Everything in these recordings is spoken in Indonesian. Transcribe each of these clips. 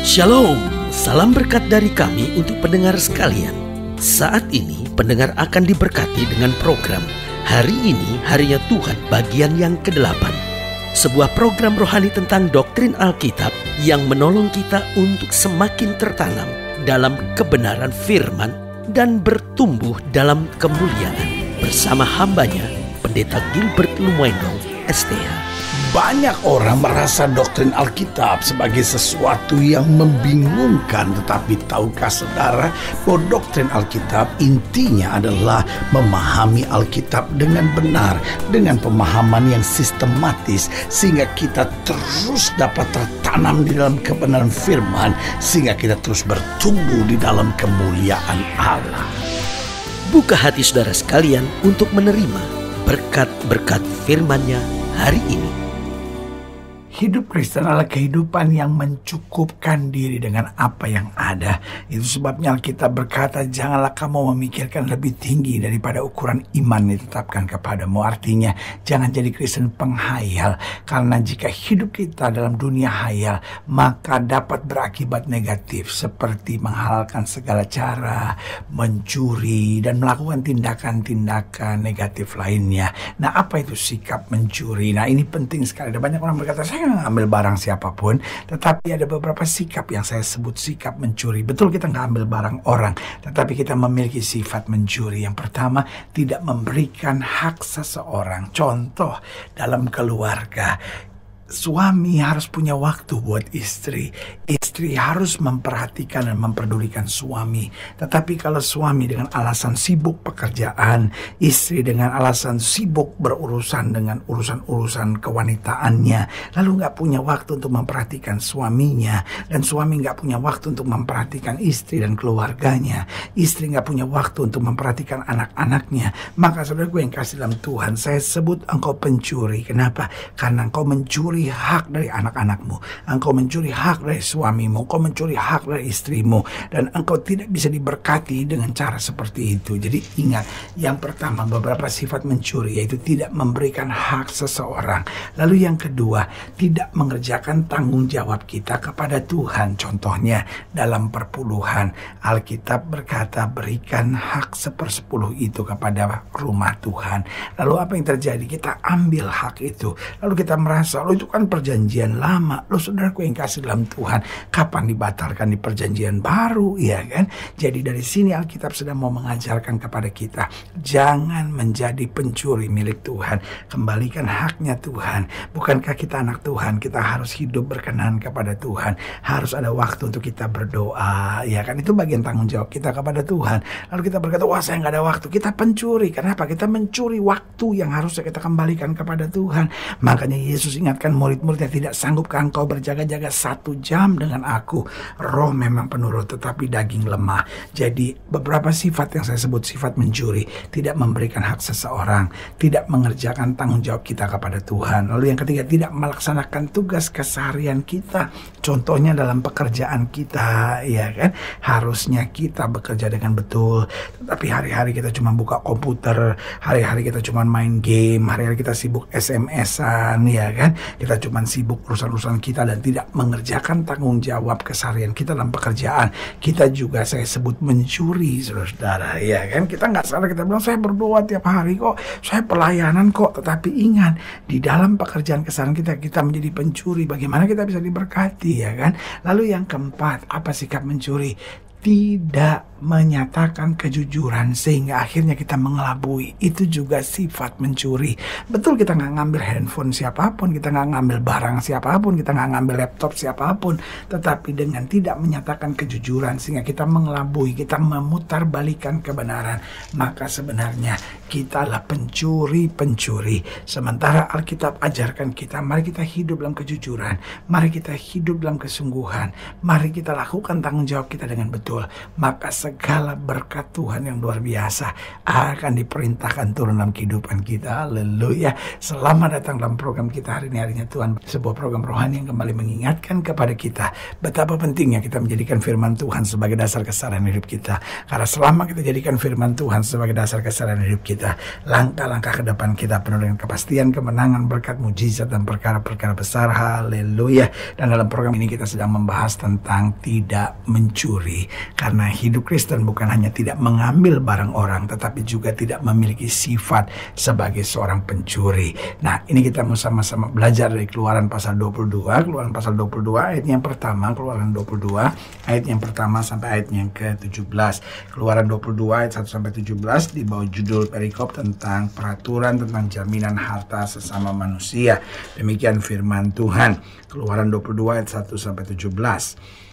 Shalom, salam berkat dari kami untuk pendengar sekalian. Saat ini pendengar akan diberkati dengan program Hari Ini Harinya Tuhan bagian yang ke-8. Sebuah program rohani tentang doktrin Alkitab yang menolong kita untuk semakin tertanam dalam kebenaran firman dan bertumbuh dalam kemuliaan. Bersama hambanya, Pendeta Gilbert Lumwendong, STH. Banyak orang merasa doktrin Alkitab sebagai sesuatu yang membingungkan. Tetapi tahukah saudara bahwa doktrin Alkitab intinya adalah memahami Alkitab dengan benar, dengan pemahaman yang sistematis, sehingga kita terus dapat tertanam di dalam kebenaran firman, sehingga kita terus bertumbuh di dalam kemuliaan Allah. Buka hati saudara sekalian untuk menerima berkat-berkat firman-Nya hari ini. Hidup Kristen adalah kehidupan yang mencukupkan diri dengan apa yang ada. Itu sebabnya Alkitab berkata, janganlah kamu memikirkan lebih tinggi daripada ukuran iman ditetapkan kepadamu. Artinya, jangan jadi Kristen penghayal. Karena jika hidup kita dalam dunia hayal, maka dapat berakibat negatif. Seperti menghalalkan segala cara, mencuri, dan melakukan tindakan-tindakan negatif lainnya. Nah, apa itu sikap mencuri? Nah, ini penting sekali. Ada banyak orang berkata, saya nggak ambil barang siapapun, tetapi ada beberapa sikap yang saya sebut sikap mencuri. Betul, kita nggak ambil barang orang, tetapi kita memiliki sifat mencuri. Yang pertama, tidak memberikan hak seseorang. Contoh, dalam keluarga, suami harus punya waktu buat istri. Istri harus memperhatikan dan memperdulikan suami. Tetapi kalau suami dengan alasan sibuk pekerjaan, istri dengan alasan sibuk berurusan dengan urusan-urusan kewanitaannya, lalu nggak punya waktu untuk memperhatikan suaminya, dan suami nggak punya waktu untuk memperhatikan istri dan keluarganya, istri nggak punya waktu untuk memperhatikan anak-anaknya, maka saudara gue yang kasih dalam Tuhan, saya sebut engkau pencuri. Kenapa? Karena engkau mencuri hak dari anak-anakmu, engkau mencuri hak dari suamimu, engkau mencuri hak dari istrimu, dan engkau tidak bisa diberkati dengan cara seperti itu. Jadi ingat, yang pertama, beberapa sifat mencuri, yaitu tidak memberikan hak seseorang. Lalu yang kedua, tidak mengerjakan tanggung jawab kita kepada Tuhan. Contohnya dalam perpuluhan, Alkitab berkata berikan hak 1/10 itu kepada rumah Tuhan. Lalu apa yang terjadi? Kita ambil hak itu, lalu kita merasa, itu kan perjanjian lama. Saudaraku yang kasih dalam Tuhan, kapan dibatalkan di perjanjian baru, ya kan? Jadi dari sini Alkitab sedang mau mengajarkan kepada kita, jangan menjadi pencuri milik Tuhan. Kembalikan haknya Tuhan. Bukankah kita anak Tuhan? Kita harus hidup berkenan kepada Tuhan. Harus ada waktu untuk kita berdoa, ya kan? Itu bagian tanggung jawab kita kepada Tuhan. Lalu kita berkata, wah saya nggak ada waktu. Kita pencuri. Kenapa? Kita mencuri waktu yang harusnya kita kembalikan kepada Tuhan. Makanya Yesus ingatkan murid-muridnya, tidak sanggupkah engkau berjaga-jaga 1 jam dengan aku? Roh memang penurut, tetapi daging lemah. Jadi beberapa sifat yang saya sebut sifat mencuri, tidak memberikan hak seseorang, tidak mengerjakan tanggung jawab kita kepada Tuhan. Lalu yang ketiga, tidak melaksanakan tugas keseharian kita. Contohnya dalam pekerjaan kita, ya kan? Harusnya kita bekerja dengan betul, tetapi hari-hari kita cuma buka komputer, hari-hari kita cuma main game, hari-hari kita sibuk SMS-an, ya kan? Kita cuma sibuk urusan-urusan kita dan tidak mengerjakan tanggung jawab keseharian kita dalam pekerjaan. Kita juga saya sebut mencuri, saudara-saudara, ya kan? Kita nggak salah, kita bilang saya berdoa tiap hari kok, saya pelayanan kok, tetapi ingat, di dalam pekerjaan keseharian kita menjadi pencuri. Bagaimana kita bisa diberkati, ya kan? Lalu yang keempat, apa sikap mencuri? Tidak menyatakan kejujuran sehingga akhirnya kita mengelabui. Itu juga sifat mencuri. Betul, kita nggak ngambil handphone siapapun, kita nggak ngambil barang siapapun, kita nggak ngambil laptop siapapun, tetapi dengan tidak menyatakan kejujuran sehingga kita mengelabui, kita memutarbalikan kebenaran, maka sebenarnya kita adalah pencuri. Sementara Alkitab ajarkan kita, mari kita hidup dalam kejujuran, mari kita hidup dalam kesungguhan, mari kita lakukan tanggung jawab kita dengan betul. Maka segala berkat Tuhan yang luar biasa akan diperintahkan turun dalam kehidupan kita. Haleluya. Selamat datang dalam program kita hari ini, Harinya Tuhan, sebuah program rohani yang kembali mengingatkan kepada kita betapa pentingnya kita menjadikan firman Tuhan sebagai dasar keseharian hidup kita. Karena selama kita jadikan firman Tuhan sebagai dasar keseharian hidup kita, kita. Langkah-langkah ke depan kita penuh dengan kepastian, kemenangan, berkat, mujizat, dan perkara-perkara besar. Haleluya. Dan dalam program ini kita sedang membahas tentang tidak mencuri. Karena hidup Kristen bukan hanya tidak mengambil barang orang, tetapi juga tidak memiliki sifat sebagai seorang pencuri. Nah, ini kita mau sama-sama belajar dari Keluaran pasal 22. Keluaran pasal 22 ayat yang pertama. Keluaran 22 ayat yang pertama sampai ayat yang ke-17. Keluaran 22 ayat 1 sampai 17 di bawah judul perikop tentang peraturan tentang jaminan harta sesama manusia. Demikian firman Tuhan. Keluaran 22 ayat 1 sampai 17.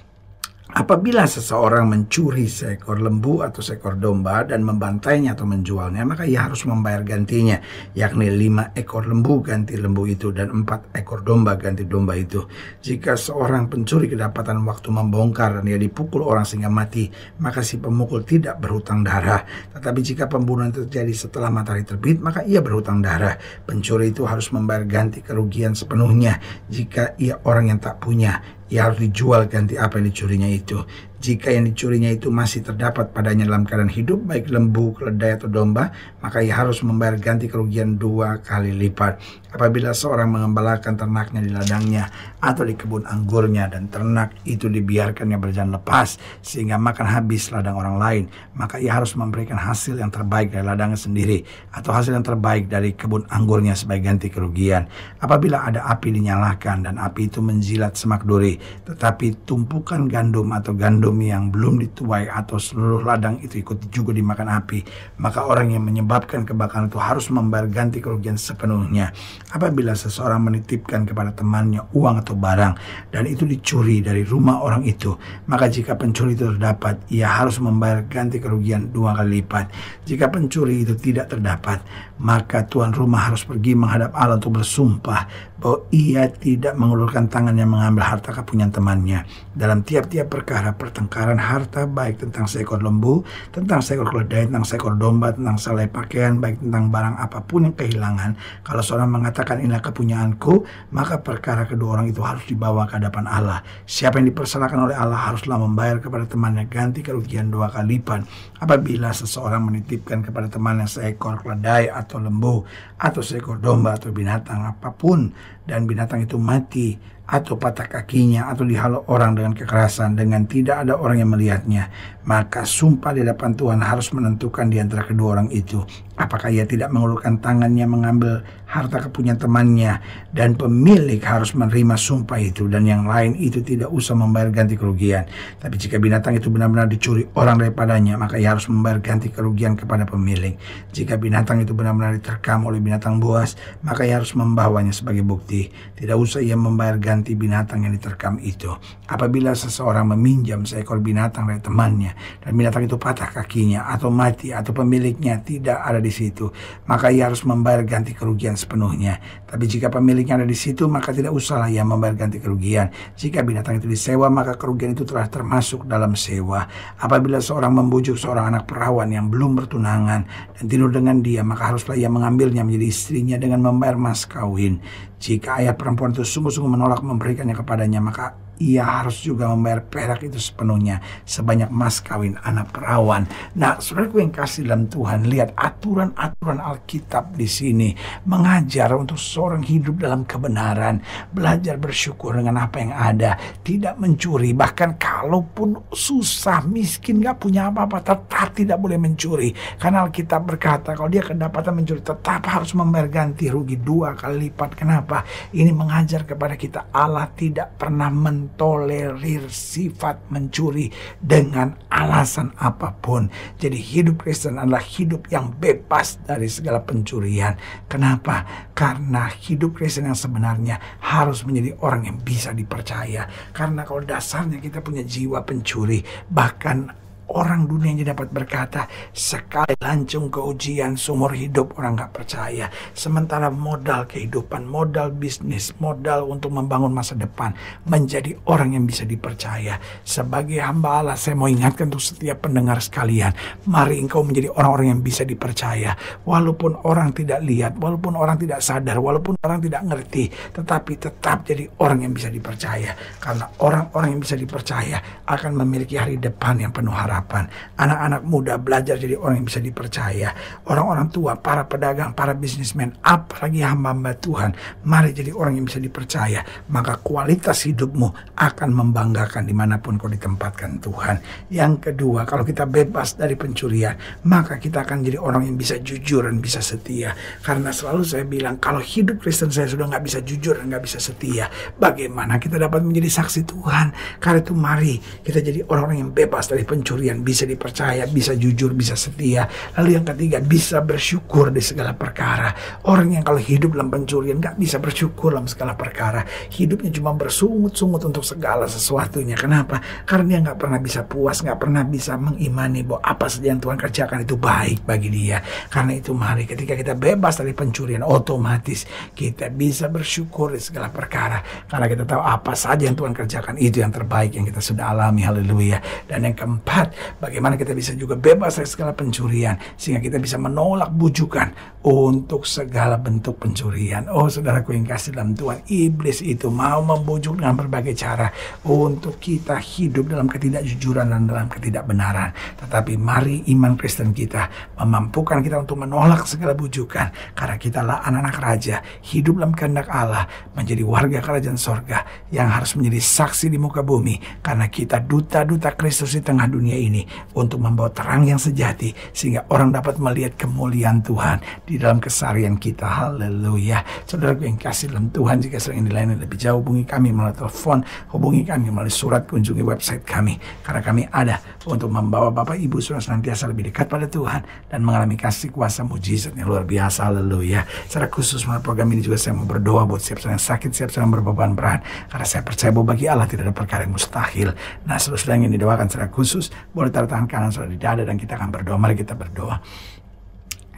Apabila seseorang mencuri seekor lembu atau seekor domba dan membantainya atau menjualnya, maka ia harus membayar gantinya, yakni 5 ekor lembu ganti lembu itu dan 4 ekor domba ganti domba itu. Jika seorang pencuri kedapatan waktu membongkar dan ia dipukul orang sehingga mati, maka si pemukul tidak berhutang darah. Tetapi jika pembunuhan terjadi setelah matahari terbit, maka ia berhutang darah. Pencuri itu harus membayar ganti kerugian sepenuhnya. Jika ia orang yang tak punya, ia harus dijual ganti apa yang dicurinya itu. Jika yang dicurinya itu masih terdapat padanya dalam keadaan hidup, baik lembu, keledai atau domba, maka ia harus membayar ganti kerugian 2 kali lipat. Apabila seorang mengembalakan ternaknya di ladangnya atau di kebun anggurnya dan ternak itu dibiarkannya berjalan lepas sehingga makan habis ladang orang lain, maka ia harus memberikan hasil yang terbaik dari ladangnya sendiri atau hasil yang terbaik dari kebun anggurnya sebagai ganti kerugian. Apabila ada api dinyalakan dan api itu menjilat semak duri, tetapi tumpukan gandum atau gandum yang belum dituai atau seluruh ladang itu ikut juga dimakan api, maka orang yang menyebabkan kebakaran itu harus membayar ganti kerugian sepenuhnya. Apabila seseorang menitipkan kepada temannya uang atau barang dan itu dicuri dari rumah orang itu, maka jika pencuri itu terdapat, ia harus membayar ganti kerugian 2 kali lipat. Jika pencuri itu tidak terdapat, maka tuan rumah harus pergi menghadap Allah untuk bersumpah bahwa ia tidak mengulurkan tangannya mengambil harta kepunyaan temannya. Dalam tiap-tiap perkara pertengkaran harta, baik tentang seekor lembu, tentang seekor keledai, tentang seekor domba, tentang selai pakaian, baik tentang barang apapun yang kehilangan, kalau seorang mengatakan inilah kepunyaanku, maka perkara kedua orang itu harus dibawa ke hadapan Allah. Siapa yang dipersalahkan oleh Allah haruslah membayar kepada temannya ganti kerugian 2 kali lipat. Apabila seseorang menitipkan kepada temannya seekor keledai atau lembu atau seekor domba atau binatang apapun dan binatang itu mati atau patah kakinya atau dihalau orang dengan kekerasan dengan tidak ada orang yang melihatnya, maka sumpah di hadapan Tuhan harus menentukan di antara kedua orang itu apakah ia tidak mengulurkan tangannya mengambil harta kepunyaan temannya, dan pemilik harus menerima sumpah itu dan yang lain itu tidak usah membayar ganti kerugian. Tapi jika binatang itu benar-benar dicuri orang daripadanya, maka ia harus membayar ganti kerugian kepada pemilik. Jika binatang itu benar-benar diterkam oleh binatang buas, maka ia harus membawanya sebagai bukti. Tidak usah ia membayar ganti binatang yang diterkam itu. Apabila seseorang meminjam seekor binatang dari temannya dan binatang itu patah kakinya atau mati atau pemiliknya tidak ada di situ, maka ia harus membayar ganti kerugian sepenuhnya. Tapi jika pemiliknya ada di situ, maka tidak usahlah ia membayar ganti kerugian. Jika binatang itu disewa, maka kerugian itu telah termasuk dalam sewa. Apabila seorang membujuk seorang anak perawan yang belum bertunangan dan tidur dengan dia, maka haruslah ia mengambilnya menjadi istrinya dengan membayar mas kawin. Jika ayah perempuan itu sungguh-sungguh menolak memberikannya kepadanya, maka ia harus juga membayar perak itu sepenuhnya sebanyak mas kawin anak perawan. Nah, saudaraku yang kasih dalam Tuhan, lihat aturan-aturan Alkitab di sini mengajar untuk seorang hidup dalam kebenaran, belajar bersyukur dengan apa yang ada, tidak mencuri, bahkan kalaupun susah, miskin, gak punya apa-apa, tetap tidak boleh mencuri. Karena Alkitab berkata kalau dia kedapatan mencuri tetap harus membayar ganti rugi 2 kali lipat. Kenapa? Ini mengajar kepada kita Allah tidak pernah tolerir sifat mencuri dengan alasan apapun. Jadi hidup Kristen adalah hidup yang bebas dari segala pencurian. Kenapa? Karena hidup Kristen yang sebenarnya harus menjadi orang yang bisa dipercaya. Karena kalau dasarnya kita punya jiwa pencuri, bahkan orang dunia yang dapat berkata, sekali lancung ke ujian seumur hidup orang gak percaya. Sementara modal kehidupan, modal bisnis, modal untuk membangun masa depan menjadi orang yang bisa dipercaya. Sebagai hamba Allah, saya mau ingatkan untuk setiap pendengar sekalian, mari engkau menjadi orang-orang yang bisa dipercaya. Walaupun orang tidak lihat, walaupun orang tidak sadar, walaupun orang tidak ngerti, tetapi tetap jadi orang yang bisa dipercaya. Karena orang-orang yang bisa dipercaya akan memiliki hari depan yang penuh harapan. harapan. Anak-anak muda belajar jadi orang yang bisa dipercaya. Orang-orang tua, para pedagang, para bisnismen, apalagi hamba-hamba Tuhan, mari jadi orang yang bisa dipercaya. Maka kualitas hidupmu akan membanggakan dimanapun kau ditempatkan Tuhan. Yang kedua, kalau kita bebas dari pencurian, maka kita akan jadi orang yang bisa jujur dan bisa setia. Karena selalu saya bilang, kalau hidup Kristen saya sudah nggak bisa jujur dan nggak bisa setia, bagaimana kita dapat menjadi saksi Tuhan? Karena itu mari kita jadi orang-orang yang bebas dari pencurian, bisa dipercaya, bisa jujur, bisa setia. Lalu yang ketiga, bisa bersyukur di segala perkara. Orang yang kalau hidup dalam pencurian gak bisa bersyukur dalam segala perkara. Hidupnya cuma bersungut-sungut untuk segala sesuatunya. Kenapa? Karena dia gak pernah bisa puas, gak pernah bisa mengimani bahwa apa saja yang Tuhan kerjakan itu baik bagi dia. Karena itu mari ketika kita bebas dari pencurian, otomatis kita bisa bersyukur di segala perkara. Karena kita tahu apa saja yang Tuhan kerjakan itu yang terbaik yang kita sudah alami. Haleluya. Dan yang keempat, bagaimana kita bisa juga bebas dari segala pencurian sehingga kita bisa menolak bujukan untuk segala bentuk pencurian. Oh saudaraku yang kasih dalam Tuhan, iblis itu mau membujuk dengan berbagai cara untuk kita hidup dalam ketidakjujuran dan dalam ketidakbenaran. Tetapi mari iman Kristen kita memampukan kita untuk menolak segala bujukan, karena kitalah anak-anak raja, hidup dalam kehendak Allah, menjadi warga kerajaan sorga yang harus menjadi saksi di muka bumi, karena kita duta-duta Kristus di tengah dunia ini untuk membawa terang yang sejati sehingga orang dapat melihat kemuliaan Tuhan di dalam keseharian kita. Haleluya. Saudaraku yang kasih dalam Tuhan, jika sering dilayani lebih jauh, hubungi kami melalui telepon, hubungi kami melalui surat, kunjungi website kami, karena kami ada untuk membawa Bapak Ibu Saudara senantiasa lebih dekat pada Tuhan dan mengalami kasih kuasa mujizat yang luar biasa. Haleluya. Secara khusus melalui program ini juga saya mau berdoa buat siap yang sakit, siap yang berbeban berat, karena saya percaya bahwa bagi Allah tidak ada perkara yang mustahil. Nah, saudara yang didoakan secara khusus boleh taruh tangan kanan saudara di dada dan kita akan berdoa. Mari kita berdoa.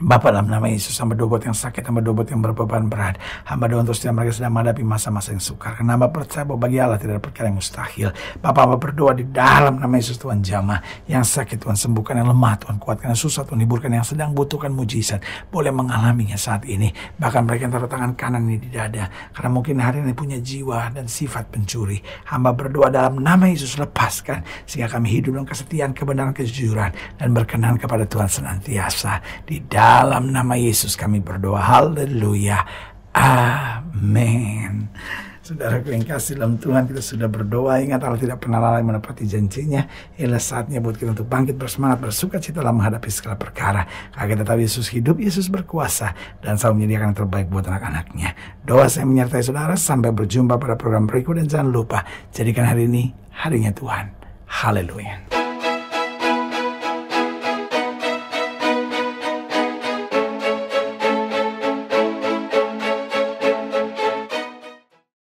Bapa, dalam nama Yesus, hamba doa buat yang sakit, hamba doa buat yang berbeban berat, hamba doa untuk setiap mereka sedang menghadapi masa-masa yang sukar. Karena hamba percaya bahwa bagi Allah tidak ada perkara yang mustahil. Bapa, hamba berdoa di dalam nama Yesus, Tuhan jamah yang sakit, Tuhan sembuhkan, yang lemah Tuhan kuatkan, yang susah Tuhan hiburkan, yang sedang butuhkan mujizat boleh mengalaminya saat ini. Bahkan mereka yang taruh tangan kanan ini di dada, karena mungkin hari ini punya jiwa dan sifat pencuri, hamba berdoa dalam nama Yesus, lepaskan sehingga kami hidup dalam kesetiaan, kebenaran, kejujuran dan berkenan kepada Tuhan senantiasa. Di dalam nama Yesus kami berdoa. Haleluya. Amin. Saudaraku yang kasih dalam Tuhan, kita sudah berdoa. Ingat, Allah tidak pernah lalai menepati janjinya. Inilah saatnya buat kita untuk bangkit bersemangat, bersuka cita dalam menghadapi segala perkara. Karena kita tahu Yesus hidup, Yesus berkuasa, dan selalu menyediakan yang terbaik buat anak-anaknya. Doa saya menyertai saudara. Sampai berjumpa pada program berikut, dan jangan lupa jadikan hari ini harinya Tuhan. Haleluya.